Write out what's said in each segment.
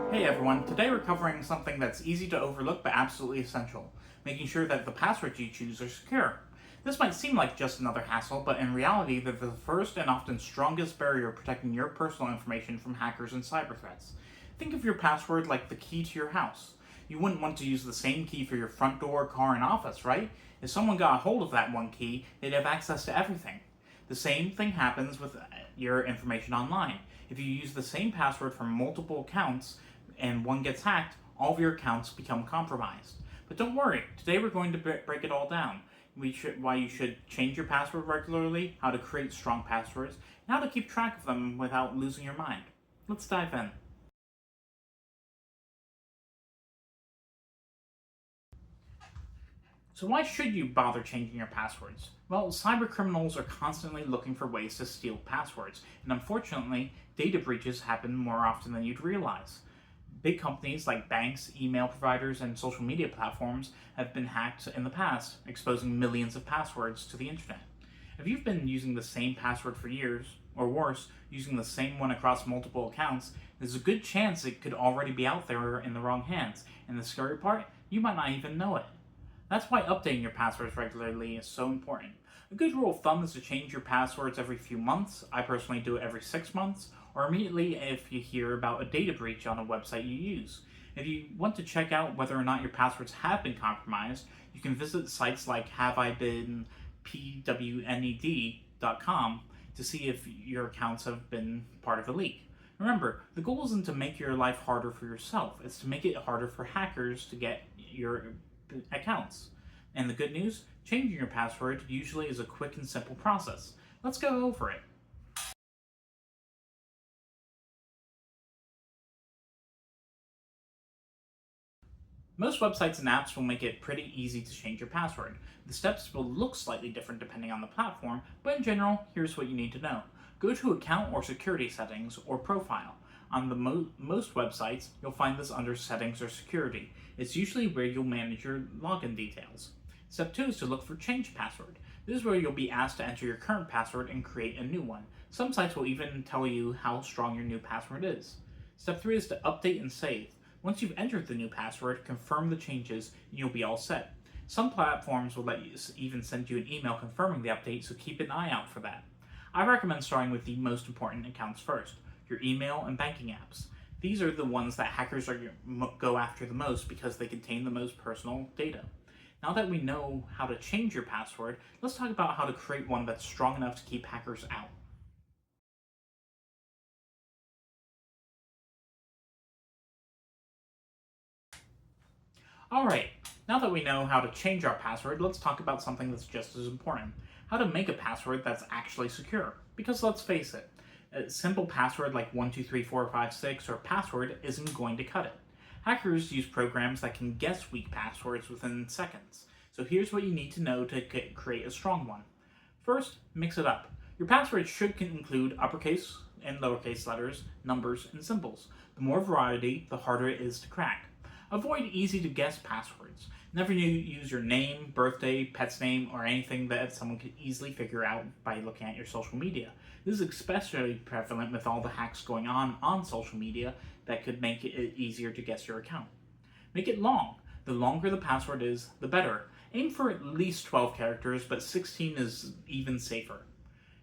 Hey everyone, today we're covering something that's easy to overlook but absolutely essential, making sure that the passwords you choose are secure. This might seem like just another hassle, but in reality, they're the first and often strongest barrier protecting your personal information from hackers and cyber threats. Think of your password like the key to your house. You wouldn't want to use the same key for your front door, car, and office, right? If someone got a hold of that one key, they'd have access to everything. The same thing happens with your information online. If you use the same password for multiple accounts and one gets hacked, all of your accounts become compromised. But don't worry, today we're going to break it all down. Why you should change your password regularly, how to create strong passwords, and how to keep track of them without losing your mind. Let's dive in. So why should you bother changing your passwords? Well, cyber criminals are constantly looking for ways to steal passwords, and unfortunately, data breaches happen more often than you'd realize. Big companies like banks, email providers, and social media platforms have been hacked in the past, exposing millions of passwords to the internet. If you've been using the same password for years, or worse, using the same one across multiple accounts, there's a good chance it could already be out there in the wrong hands, and the scary part, you might not even know it. That's why updating your passwords regularly is so important. A good rule of thumb is to change your passwords every few months. I personally do it every 6 months, or immediately if you hear about a data breach on a website you use. If you want to check out whether or not your passwords have been compromised, you can visit sites like haveibeenpwned.com to see if your accounts have been part of a leak. Remember, the goal isn't to make your life harder for yourself, it's to make it harder for hackers to get your accounts. And the good news, changing your password usually is a quick and simple process. Let's go over it. Most websites and apps will make it pretty easy to change your password. The steps will look slightly different depending on the platform, but in general, here's what you need to know. Go to Account or Security Settings or Profile. On the most websites, you'll find this under Settings or Security. It's usually where you'll manage your login details. Step 2 is to look for Change Password. This is where you'll be asked to enter your current password and create a new one. Some sites will even tell you how strong your new password is. Step 3 is to update and save. Once you've entered the new password, confirm the changes and you'll be all set. Some platforms will let you even send you an email confirming the update, so keep an eye out for that. I recommend starting with the most important accounts first, your email and banking apps. These are the ones that hackers go after the most because they contain the most personal data. Now that we know how to change your password, let's talk about how to create one that's strong enough to keep hackers out. Alright, now that we know how to change our password, let's talk about something that's just as important. How to make a password that's actually secure. Because let's face it, a simple password like 123456 or password isn't going to cut it. Hackers use programs that can guess weak passwords within seconds. So here's what you need to know to create a strong one. First, mix it up. Your password should include uppercase and lowercase letters, numbers, and symbols. The more variety, the harder it is to crack. Avoid easy to guess passwords. Never use your name, birthday, pet's name, or anything that someone could easily figure out by looking at your social media. This is especially prevalent with all the hacks going on social media that could make it easier to guess your account. Make it long. The longer the password is, the better. Aim for at least 12 characters, but 16 is even safer.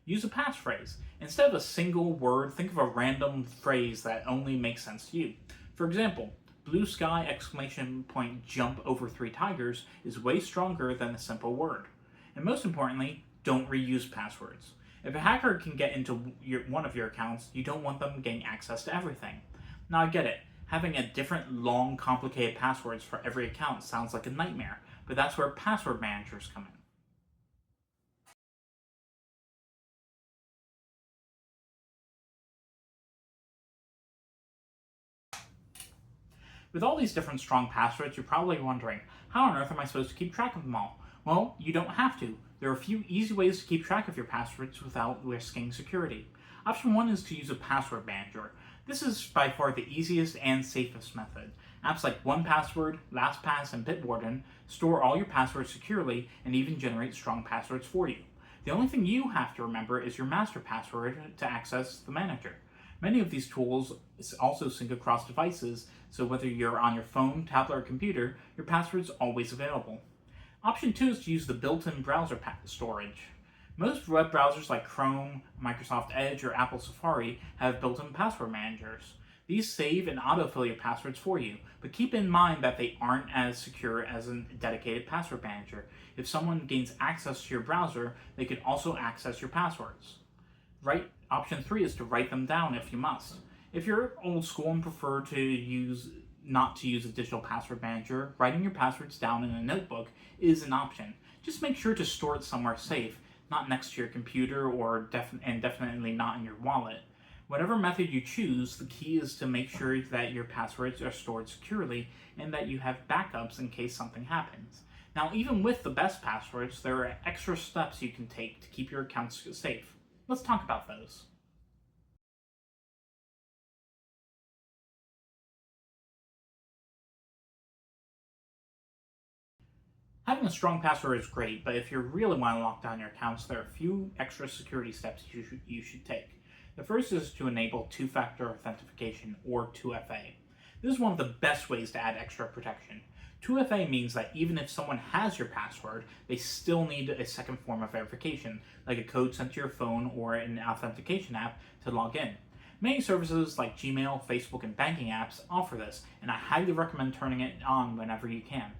Use a passphrase. Instead of a single word, think of a random phrase that only makes sense to you. For example, blue sky exclamation point jump over 3 tigers is way stronger than a simple word. And most importantly, don't reuse passwords. If a hacker can get into one of your accounts, you don't want them getting access to everything. Now I get it, having a different long complicated passwords for every account sounds like a nightmare, but that's where password managers come in. With all these different strong passwords, you're probably wondering, how on earth am I supposed to keep track of them all? Well, you don't have to. There are a few easy ways to keep track of your passwords without risking security. Option 1 is to use a password manager. This is by far the easiest and safest method. Apps like 1Password, LastPass, and Bitwarden store all your passwords securely and even generate strong passwords for you. The only thing you have to remember is your master password to access the manager. Many of these tools also sync across devices, so whether you're on your phone, tablet, or computer, your password's always available. Option 2 is to use the built-in browser storage. Most web browsers like Chrome, Microsoft Edge, or Apple Safari have built-in password managers. These save and autofill your passwords for you, but keep in mind that they aren't as secure as a dedicated password manager. If someone gains access to your browser, they can also access your passwords. Option 3 is to write them down if you must. If you're old school and prefer to use not to use a digital password manager, writing your passwords down in a notebook is an option. Just make sure to store it somewhere safe, not next to your computer and definitely not in your wallet. Whatever method you choose, the key is to make sure that your passwords are stored securely and that you have backups in case something happens. Now, even with the best passwords, there are extra steps you can take to keep your accounts safe. Let's talk about those. Having a strong password is great, but if you really want to lock down your accounts, there are a few extra security steps you should take. The first is to enable two-factor authentication, or 2FA. This is one of the best ways to add extra protection. 2FA means that even if someone has your password, they still need a second form of verification, like a code sent to your phone or an authentication app to log in. Many services like Gmail, Facebook, and banking apps offer this, and I highly recommend turning it on whenever you can.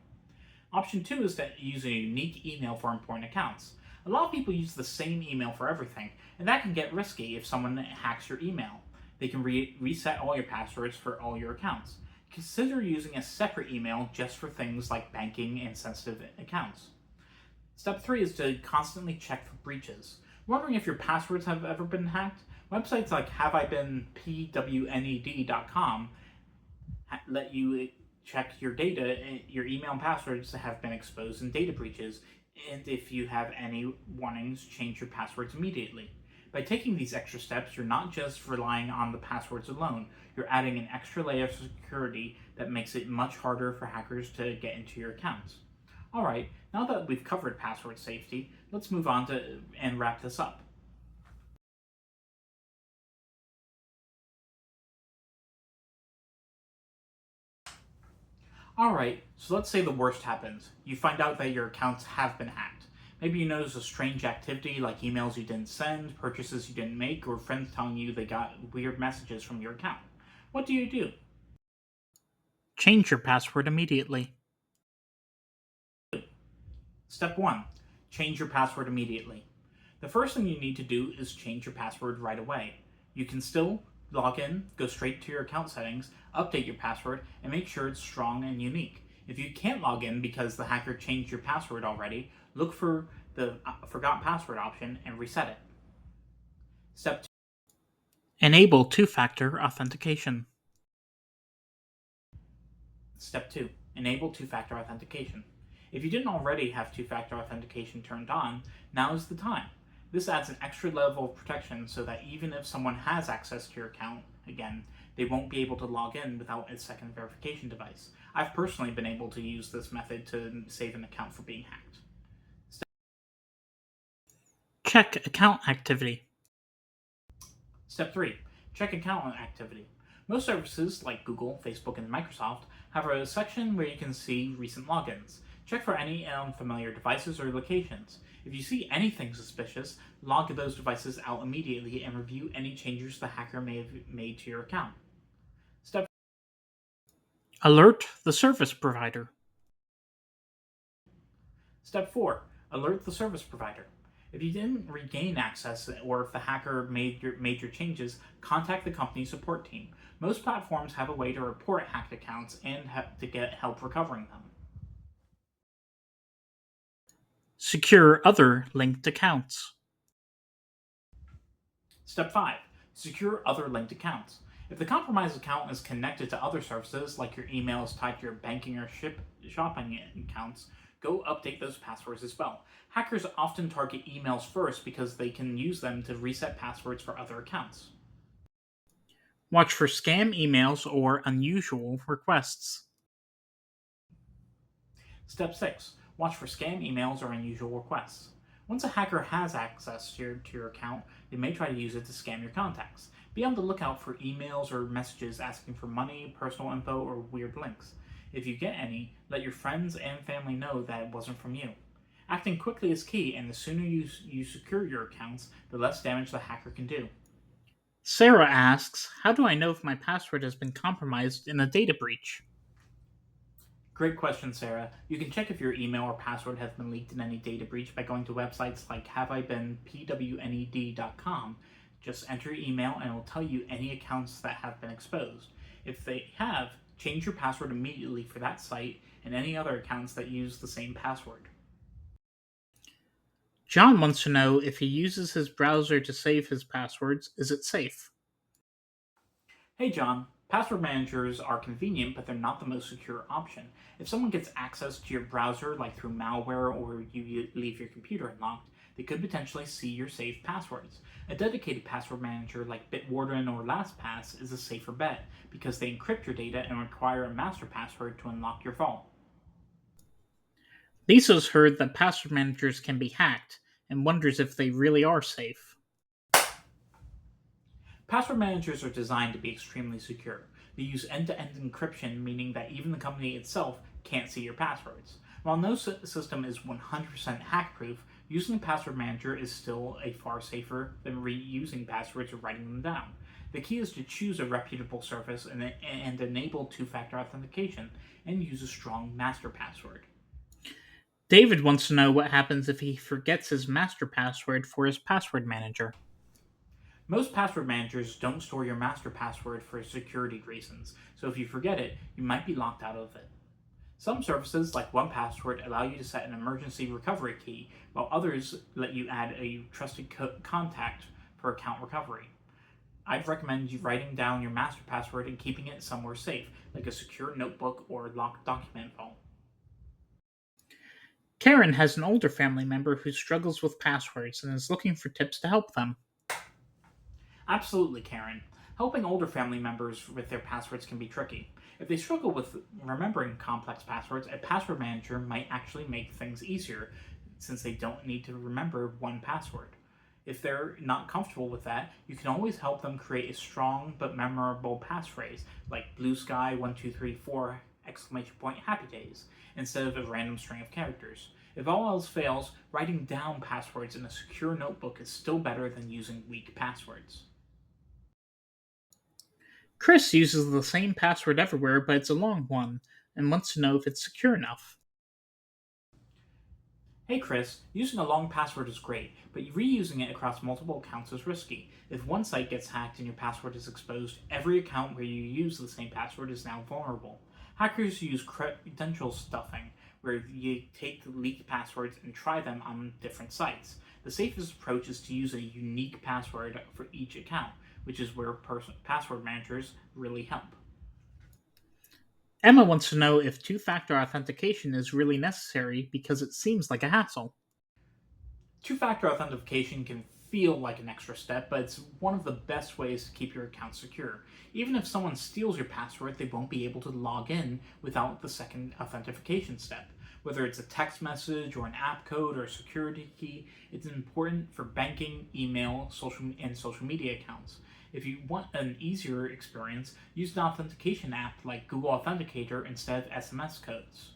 Option 2 is to use a unique email for important accounts. A lot of people use the same email for everything, and that can get risky if someone hacks your email. They can reset all your passwords for all your accounts. Consider using a separate email just for things like banking and sensitive accounts. Step 3 is to constantly check for breaches. Wondering if your passwords have ever been hacked? Websites like haveibeenpwned.com let you check your data, your email and passwords have been exposed in data breaches, and if you have any warnings, change your passwords immediately. By taking these extra steps, you're not just relying on the passwords alone, you're adding an extra layer of security that makes it much harder for hackers to get into your accounts. Alright, now that we've covered password safety, let's move on and wrap this up. Alright, so let's say the worst happens. You find out that your accounts have been hacked. Maybe you notice a strange activity like emails you didn't send, purchases you didn't make, or friends telling you they got weird messages from your account. What do? Change your password immediately. Step 1. Change your password immediately. The first thing you need to do is change your password right away. You can still log in, go straight to your account settings, update your password, and make sure it's strong and unique. If you can't log in because the hacker changed your password already, look for the forgot password option and reset it. Step 2. Enable two-factor authentication. Step 2. Enable two-factor authentication. If you didn't already have two-factor authentication turned on, now is the time. This adds an extra level of protection so that even if someone has access to your account, again, they won't be able to log in without a second verification device. I've personally been able to use this method to save an account for being hacked. Check account activity. Step 3. Check account activity. Most services like Google, Facebook, and Microsoft have a section where you can see recent logins. Check for any unfamiliar devices or locations. If you see anything suspicious, log those devices out immediately and review any changes the hacker may have made to your account. Step Alert the service provider. Step 4. Alert the service provider. If you didn't regain access or if the hacker made your changes, contact the company support team. Most platforms have a way to report hacked accounts and to get help recovering them. Secure other linked accounts. Step 5. Secure other linked accounts. If the compromised account is connected to other services, like your email is tied to your banking or shopping accounts, go update those passwords as well. Hackers often target emails first because they can use them to reset passwords for other accounts. Watch for scam emails or unusual requests. Step 6. Watch for scam emails or unusual requests. Once a hacker has access to your account, they may try to use it to scam your contacts. Be on the lookout for emails or messages asking for money, personal info, or weird links. If you get any, let your friends and family know that it wasn't from you. Acting quickly is key, and the sooner you secure your accounts, the less damage the hacker can do. Sarah asks, how do I know if my password has been compromised in a data breach? Great question, Sarah. You can check if your email or password has been leaked in any data breach by going to websites like haveibeenpwned.com. Just enter your email and it will tell you any accounts that have been exposed. If they have, change your password immediately for that site and any other accounts that use the same password. John wants to know if he uses his browser to save his passwords, is it safe? Hey John, password managers are convenient, but they're not the most secure option. If someone gets access to your browser, like through malware or you leave your computer unlocked, they could potentially see your saved passwords. A dedicated password manager like Bitwarden or LastPass is a safer bet because they encrypt your data and require a master password to unlock your vault. Lisa's heard that password managers can be hacked and wonders if they really are safe. Password managers are designed to be extremely secure. They use end to end encryption, meaning that even the company itself can't see your passwords. While no system is 100% hack proof, using a password manager is still a far safer than reusing passwords or writing them down. The key is to choose a reputable service and enable two factor authentication and use a strong master password. David wants to know what happens if he forgets his master password for his password manager. Most password managers don't store your master password for security reasons, so if you forget it, you might be locked out of it. Some services, like 1Password, allow you to set an emergency recovery key, while others let you add a trusted contact for account recovery. I'd recommend you writing down your master password and keeping it somewhere safe, like a secure notebook or locked document vault. Karen has an older family member who struggles with passwords and is looking for tips to help them. Absolutely, Karen. Helping older family members with their passwords can be tricky. If they struggle with remembering complex passwords, a password manager might actually make things easier since they don't need to remember one password. If they're not comfortable with that, you can always help them create a strong but memorable passphrase like blue sky 1234 exclamation point happy days instead of a random string of characters. If all else fails, writing down passwords in a secure notebook is still better than using weak passwords. Chris uses the same password everywhere, but it's a long one, and wants to know if it's secure enough. Hey Chris, using a long password is great, but reusing it across multiple accounts is risky. If one site gets hacked and your password is exposed, every account where you use the same password is now vulnerable. Hackers use credential stuffing, where you take the leaked passwords and try them on different sites. The safest approach is to use a unique password for each account, which is where password managers really help. Emma wants to know if two factor authentication is really necessary because it seems like a hassle. Two factor authentication can feel like an extra step, but it's one of the best ways to keep your account secure. Even if someone steals your password, they won't be able to log in without the second authentication step. Whether it's a text message or an app code or a security key, it's important for banking, email, social media accounts. If you want an easier experience, use an authentication app like Google Authenticator instead of SMS codes.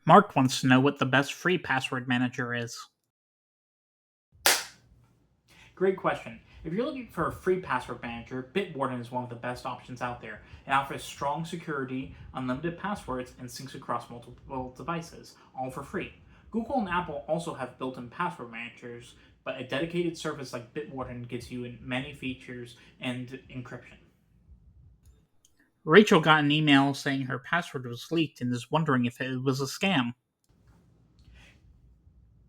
Mark wants to know what the best free password manager is. Great question. If you're looking for a free password manager, Bitwarden is one of the best options out there. It offers strong security, unlimited passwords, and syncs across multiple devices, all for free. Google and Apple also have built in password managers, but a dedicated service like Bitwarden gives you many features and encryption. Rachel got an email saying her password was leaked and is wondering if it was a scam.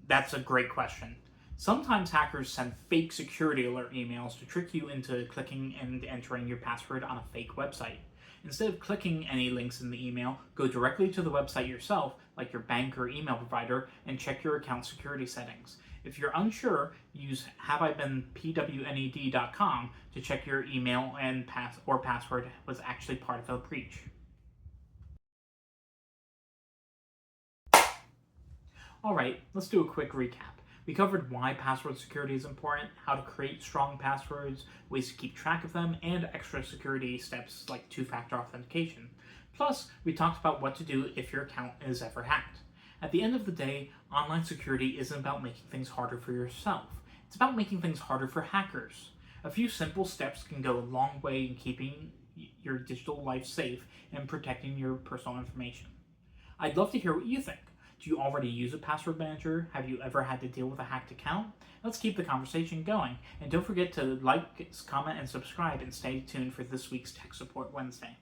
That's a great question. Sometimes hackers send fake security alert emails to trick you into clicking and entering your password on a fake website. Instead of clicking any links in the email, go directly to the website yourself, like your bank or email provider, and check your account security settings. If you're unsure, use haveibeenpwned.com to check your email and password was actually part of a breach. Alright, let's do a quick recap. We covered why password security is important, how to create strong passwords, ways to keep track of them, and extra security steps like two-factor authentication. Plus, we talked about what to do if your account is ever hacked. At the end of the day, online security isn't about making things harder for yourself. It's about making things harder for hackers. A few simple steps can go a long way in keeping your digital life safe and protecting your personal information. I'd love to hear what you think. Do you already use a password manager? Have you ever had to deal with a hacked account? Let's keep the conversation going. And don't forget to like, comment, and subscribe, and stay tuned for this week's Tech Support Wednesday.